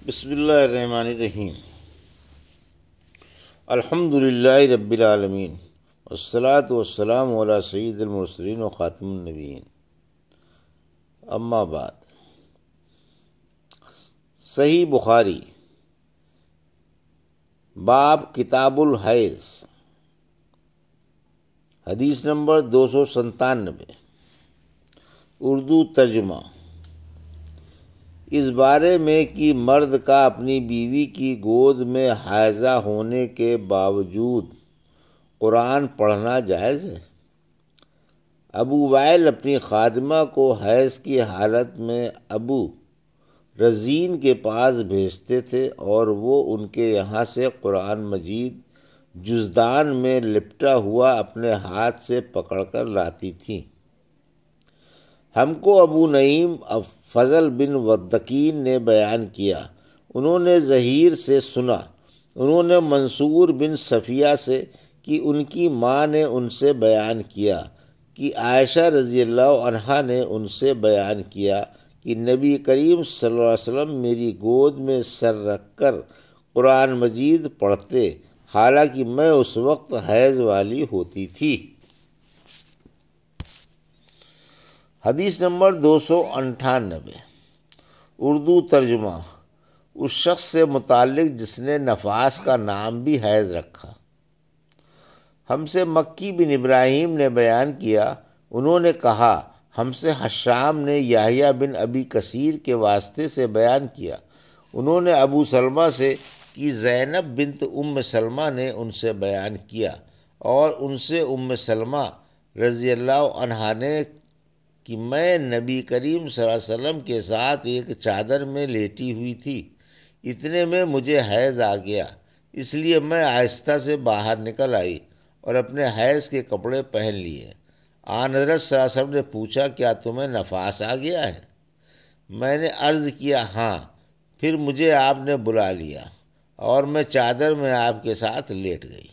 بسم اللہ الرحمن الرحیم۔ الحمد للہ رب العالمین والصلاة والسلام علی سید المرسلین و خاتم النبیین، اما بعد۔ صحیح بخاری باب کتاب الحیض، حدیث نمبر 297۔ اردو ترجمہ۔ اس بارے میں کہ مرد کا اپنی بیوی کی گود میں حائضہ ہونے کے باوجود قرآن پڑھنا جائز ہے۔ ابو وائل اپنی خادمہ کو حیض کی حالت میں ابو رزین کے پاس بھیجتے تھے اور وہ ان کے یہاں سے قرآن مجید جزدان میں لپٹا ہوا اپنے ہاتھ سے پکڑ کر لاتی تھیں۔ ہم کو ابو نعیم فضل بن ودکین نے بیان کیا، انہوں نے زہیر سے سنا، انہوں نے منصور بن صفیہ سے کہ ان کی ماں نے ان سے بیان کیا کہ عائشہ رضی اللہ عنہا نے ان سے بیان کیا کہ نبی کریم صلی اللہ علیہ وسلم میری گود میں سر رکھ کر قرآن مجید پڑھتے، حالانکہ میں اس وقت حیض والی ہوتی تھی۔ حدیث نمبر 298۔ اردو ترجمہ۔ اس شخص سے متعلق جس نے نفاس کا نام بھی حیض رکھا۔ ہم سے مکی بن ابراہیم نے بیان کیا، انہوں نے کہا ہم سے حشام نے یحییٰ بن ابی کثیر کے واسطے سے بیان کیا، انہوں نے ابو سلمہ سے کہ زینب بنت ام سلمہ نے ان سے بیان کیا اور ان سے ام سلمہ رضی اللہ عنہا نے کہ میں نبی کریم صلی اللہ علیہ وسلم کے ساتھ ایک چادر میں لیٹی ہوئی تھی، اتنے میں مجھے حیض آ گیا، اس لیے میں آہستہ سے باہر نکل آئی اور اپنے حیض کے کپڑے پہن لیے۔ آن حضرت صلی اللہ علیہ وسلم نے پوچھا کیا تمہیں نفاس آ گیا ہے؟ میں نے عرض کیا ہاں، پھر مجھے آپ نے بلا لیا اور میں چادر میں آپ کے ساتھ لیٹ گئی۔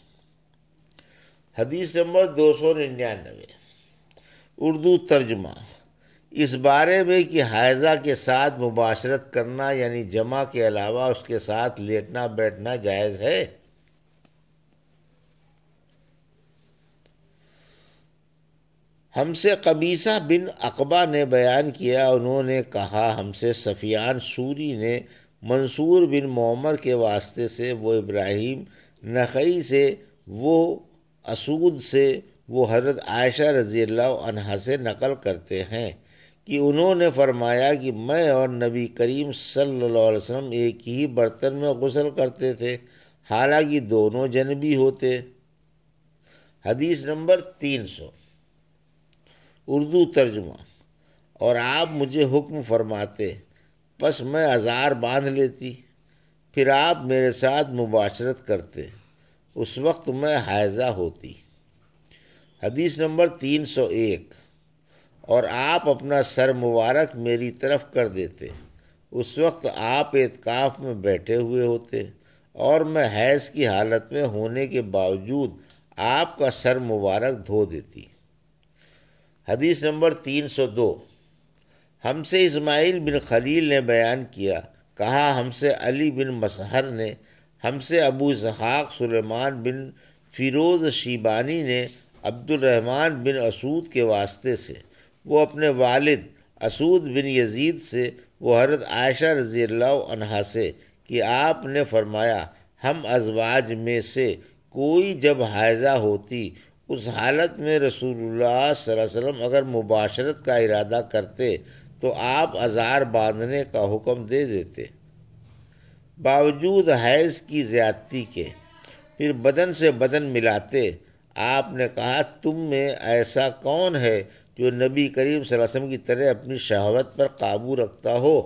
حدیث نمبر 299۔ اردو ترجمہ۔ اس بارے میں کہ حائضہ کے ساتھ مباشرت کرنا یعنی جمع کے علاوہ اس کے ساتھ لیٹنا بیٹھنا جائز ہے۔ ہم سے قبیصہ بن عقبہ نے بیان کیا، انہوں نے کہا ہم سے سفیان سوری نے منصور بن معمر کے واسطے سے، وہ ابراہیم نخعی سے، وہ اسود سے، وہ حضرت عائشہ رضی اللہ عنہا سے نقل کرتے ہیں کہ انہوں نے فرمایا کہ میں اور نبی کریم صلی اللہ علیہ وسلم ایک ہی برتن میں غسل کرتے تھے، حالانکہ دونوں جنبی ہوتے۔ حدیث نمبر 300۔ اردو ترجمہ۔ اور آپ مجھے حکم فرماتے، پس میں ازار باندھ لیتی، پھر آپ میرے ساتھ مباشرت کرتے، اس وقت میں حائضہ ہوتی۔ حدیث نمبر 301۔ اور آپ اپنا سر مبارک میری طرف کر دیتے، اس وقت آپ اعتکاف میں بیٹھے ہوئے ہوتے اور میں حیض کی حالت میں ہونے کے باوجود آپ کا سر مبارک دھو دیتی۔ حدیث نمبر 302۔ ہم سے اسماعیل بن خلیل نے بیان کیا، کہا ہم سے علی بن مسہر نے، ہم سے ابو اسحاق سلیمان بن فیروز شیبانی نے عبد الرحمن بن اسود کے واسطے سے، وہ اپنے والد اسود بن یزید سے، وہ حضرت عائشہ رضی اللہ عنہا سے کہ آپ نے فرمایا ہم ازواج میں سے کوئی جب حائضہ ہوتی، اس حالت میں رسول اللہ صلی اللہ علیہ وسلم اگر مباشرت کا ارادہ کرتے تو آپ ازار باندھنے کا حکم دے دیتے، باوجود حیض کی زیادتی کے، پھر بدن سے بدن ملاتے۔ آپ نے کہا تم میں ایسا کون ہے جو نبی کریم صلی اللہ علیہ وسلم کی طرح اپنی شہوت پر قابو رکھتا ہو؟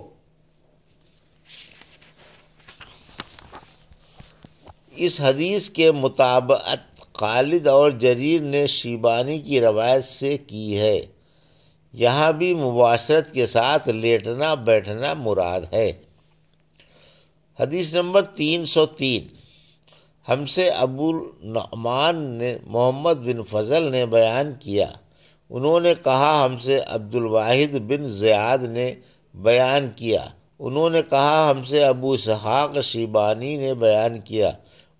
اس حدیث کے مطابقت خالد اور جریر نے شیبانی کی روایت سے کی ہے، یہاں بھی مباشرت کے ساتھ لیٹنا بیٹھنا مراد ہے۔ حدیث نمبر 303۔ ہم سے ابو نعمان نے محمد بن فضل نے بیان کیا، انہوں نے کہا ہم سے عبد الواحد بن زیاد نے بیان کیا، انہوں نے کہا ہم سے ابو اسحاق شیبانی نے بیان کیا،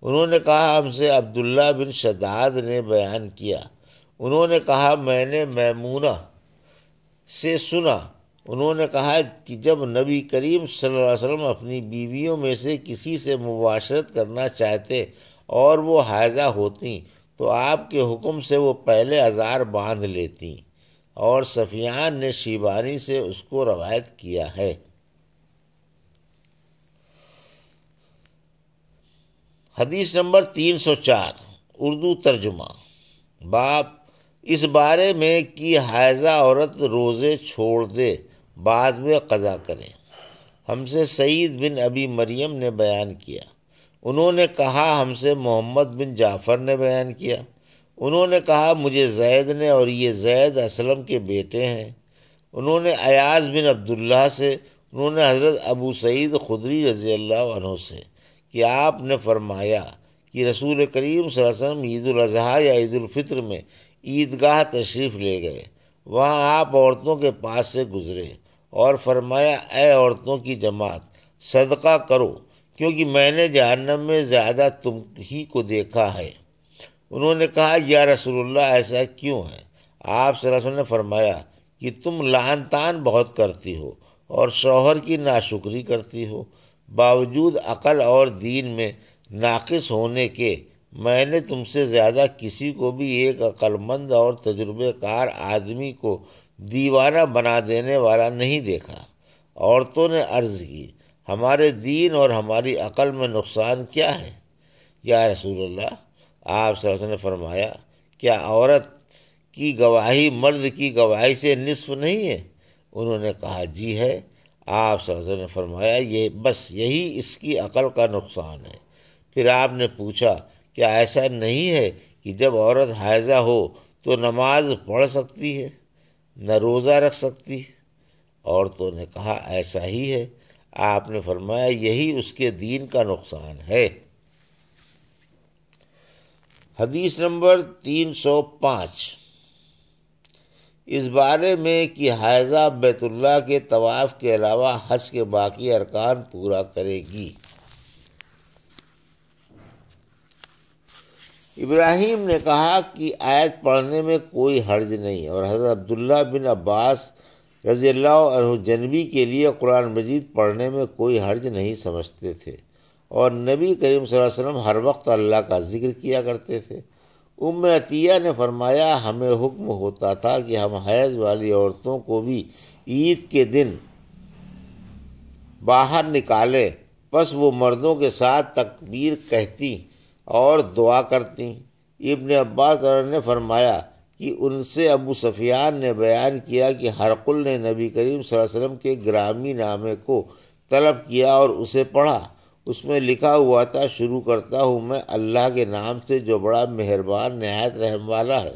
انہوں نے کہا ہم سے عبداللہ بن شداد نے بیان کیا، انہوں نے کہا میں نے میمونہ سے سنا، انہوں نے کہا کہ جب نبی کریم صلی اللہ علیہ وسلم اپنی بیویوں میں سے کسی سے مباشرت کرنا چاہتے اور وہ حائضہ ہوتیں تو آپ کے حکم سے وہ پہلے ازار باندھ لیتیں، اور سفیان نے شیبانی سے اس کو روایت کیا ہے۔ حدیث نمبر 304 اردو ترجمہ۔ باب اس بارے میں کہ حائضہ عورت روزے چھوڑ دے بعد میں قضا کرے۔ ہم سے سعید بن ابی مریم نے بیان کیا، انہوں نے کہا ہم سے محمد بن جعفر نے بیان کیا، انہوں نے کہا مجھے زید نے، اور یہ زید اسلم کے بیٹے ہیں، انہوں نے ایاز بن عبداللہ سے، انہوں نے حضرت ابو سعید خدری رضی اللہ عنہ سے کہ آپ نے فرمایا کہ رسول کریم صلی اللہ علیہ وسلم عید الاضحیٰ یا عید الفطر میں عیدگاہ تشریف لے گئے، وہاں آپ عورتوں کے پاس سے گزرے اور فرمایا اے عورتوں کی جماعت، صدقہ کرو کیونکہ میں نے جہنم میں زیادہ تم ہی کو دیکھا ہے۔ انہوں نے کہا یا رسول اللہ ایسا کیوں ہے؟ آپ صلی اللہ علیہ وسلم نے فرمایا کہ تم لعن طعن بہت کرتی ہو اور شوہر کی ناشکری کرتی ہو، باوجود عقل اور دین میں ناقص ہونے کے میں نے تم سے زیادہ کسی کو بھی ایک عقل مند اور تجربہ کار آدمی کو دیوانہ بنا دینے والا نہیں دیکھا۔ عورتوں نے عرض کی ہمارے دین اور ہماری عقل میں نقصان کیا ہے یا رسول اللہ؟ آپ صلی اللہ علیہ وسلم نے فرمایا کیا عورت کی گواہی مرد کی گواہی سے نصف نہیں ہے؟ انہوں نے کہا جی ہے۔ آپ صلی اللہ علیہ وسلم نے فرمایا یہ بس یہی اس کی عقل کا نقصان ہے۔ پھر آپ نے پوچھا کیا ایسا نہیں ہے کہ جب عورت حائضہ ہو تو نماز پڑھ سکتی ہے نہ روزہ رکھ سکتی؟ عورتوں نے کہا ایسا ہی ہے۔ آپ نے فرمایا یہی اس کے دین کا نقصان ہے۔ حدیث نمبر 305 اس بارے میں کہ حائضہ بیت اللہ کے طواف کے علاوہ حج کے باقی ارکان پورا کرے گی۔ ابراہیم نے کہا کہ آیت پڑھنے میں کوئی حرج نہیں، اور حضرت عبداللہ بن عباس رضی اللہ عنہ جنبی کے لیے قرآن مجید پڑھنے میں کوئی حرج نہیں سمجھتے تھے، اور نبی کریم صلی اللہ علیہ وسلم ہر وقت اللہ کا ذکر کیا کرتے تھے۔ ام عطیہ نے فرمایا ہمیں حکم ہوتا تھا کہ ہم حیض والی عورتوں کو بھی عید کے دن باہر نکالیں، پس وہ مردوں کے ساتھ تکبیر کہتی اور دعا کرتیں۔ ابن عباس نے فرمایا کہ ان سے ابو سفیان نے بیان کیا کہ ہرقل نے نبی کریم صلی اللہ علیہ وسلم کے گرامی نامے کو طلب کیا اور اسے پڑھا، اس میں لکھا ہوا تھا شروع کرتا ہوں میں اللہ کے نام سے جو بڑا مہربان نہایت رحم والا ہے،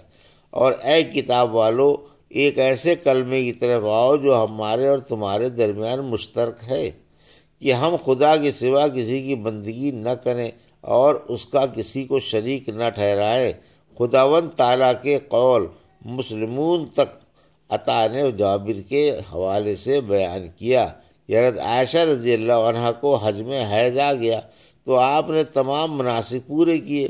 اور اے کتاب والو ایک ایسے کلمے کی طرف آؤ جو ہمارے اور تمہارے درمیان مشترک ہے کہ ہم خدا کے سوا کسی کی بندگی نہ کریں اور اس کا کسی کو شریک نہ ٹھہرائیں۔ خداوند تعالیٰ کے قول مسلمون تک عطا نے جابر کے حوالے سے بیان کیا کہ حضرت عائشہ رضی اللہ عنہ کو حج میں حیض آ گیا تو آپ نے تمام مناسک پورے کیے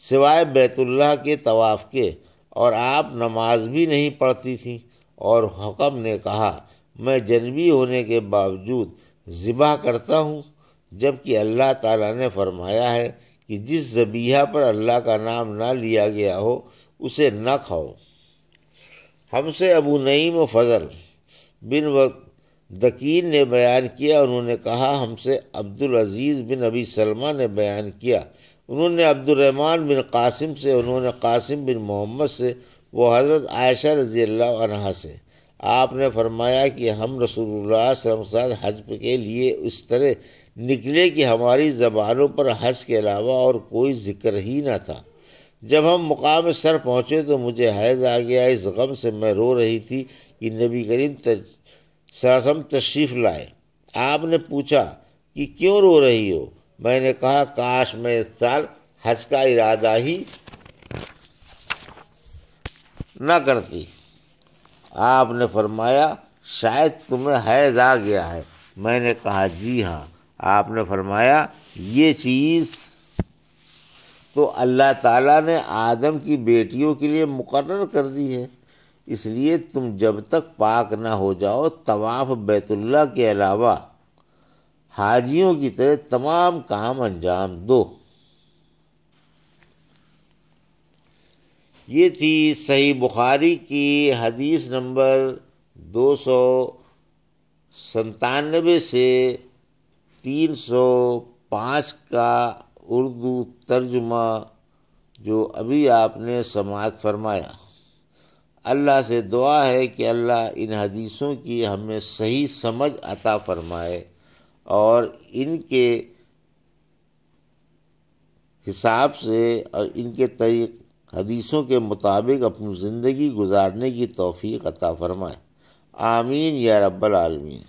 سوائے بیت اللہ کے طواف کے، اور آپ نماز بھی نہیں پڑھتی تھیں، اور حکم نے کہا میں جنبی ہونے کے باوجود ذبح کرتا ہوں، جبکہ اللہ تعالیٰ نے فرمایا ہے کہ جس ذبیحہ پر اللہ کا نام نہ لیا گیا ہو اسے نہ کھاؤ۔ ہم سے ابو نعیم و فضل بن دکین نے بیان کیا، انہوں نے کہا ہم سے عبدالعزیز بن ابی سلمہ نے بیان کیا، انہوں نے عبد الرحمن بن قاسم سے، انہوں نے قاسم بن محمد سے، وہ حضرت عائشہ رضی اللہ عنہا سے، آپ نے فرمایا کہ ہم رسول اللہ صلی اللہ علیہ وسلم حج کے لیے اس طرح نکلے کہ ہماری زبانوں پر حج کے علاوہ اور کوئی ذکر ہی نہ تھا۔ جب ہم مقام سر پہنچے تو مجھے حیض آ گیا، اس غم سے میں رو رہی تھی کہ نبی کریم صلی اللہ علیہ وسلم تشریف لائے۔ آپ نے پوچھا کہ کیوں رو رہی ہو؟ میں نے کہا کاش میں اس سال حج کا ارادہ ہی نہ کرتی۔ آپ نے فرمایا شاید تمہیں حیض آ گیا ہے، میں نے کہا جی ہاں۔ آپ نے فرمایا یہ چیز تو اللہ تعالیٰ نے آدم کی بیٹیوں کے لیے مقرر کر دی ہے، اس لیے تم جب تک پاک نہ ہو جاؤ طواف بیت اللہ کے علاوہ حاجیوں کی طرح تمام کام انجام دو۔ یہ تھی صحیح بخاری کی حدیث نمبر 297 سے 305 کا اردو ترجمہ جو ابھی آپ نے سماعت فرمایا۔ اللہ سے دعا ہے کہ اللہ ان حدیثوں کی ہمیں صحیح سمجھ عطا فرمائے اور ان کے حساب سے اور ان کے حدیثوں کے مطابق اپنی زندگی گزارنے کی توفیق عطا فرمائے۔ آمین یا رب العالمین۔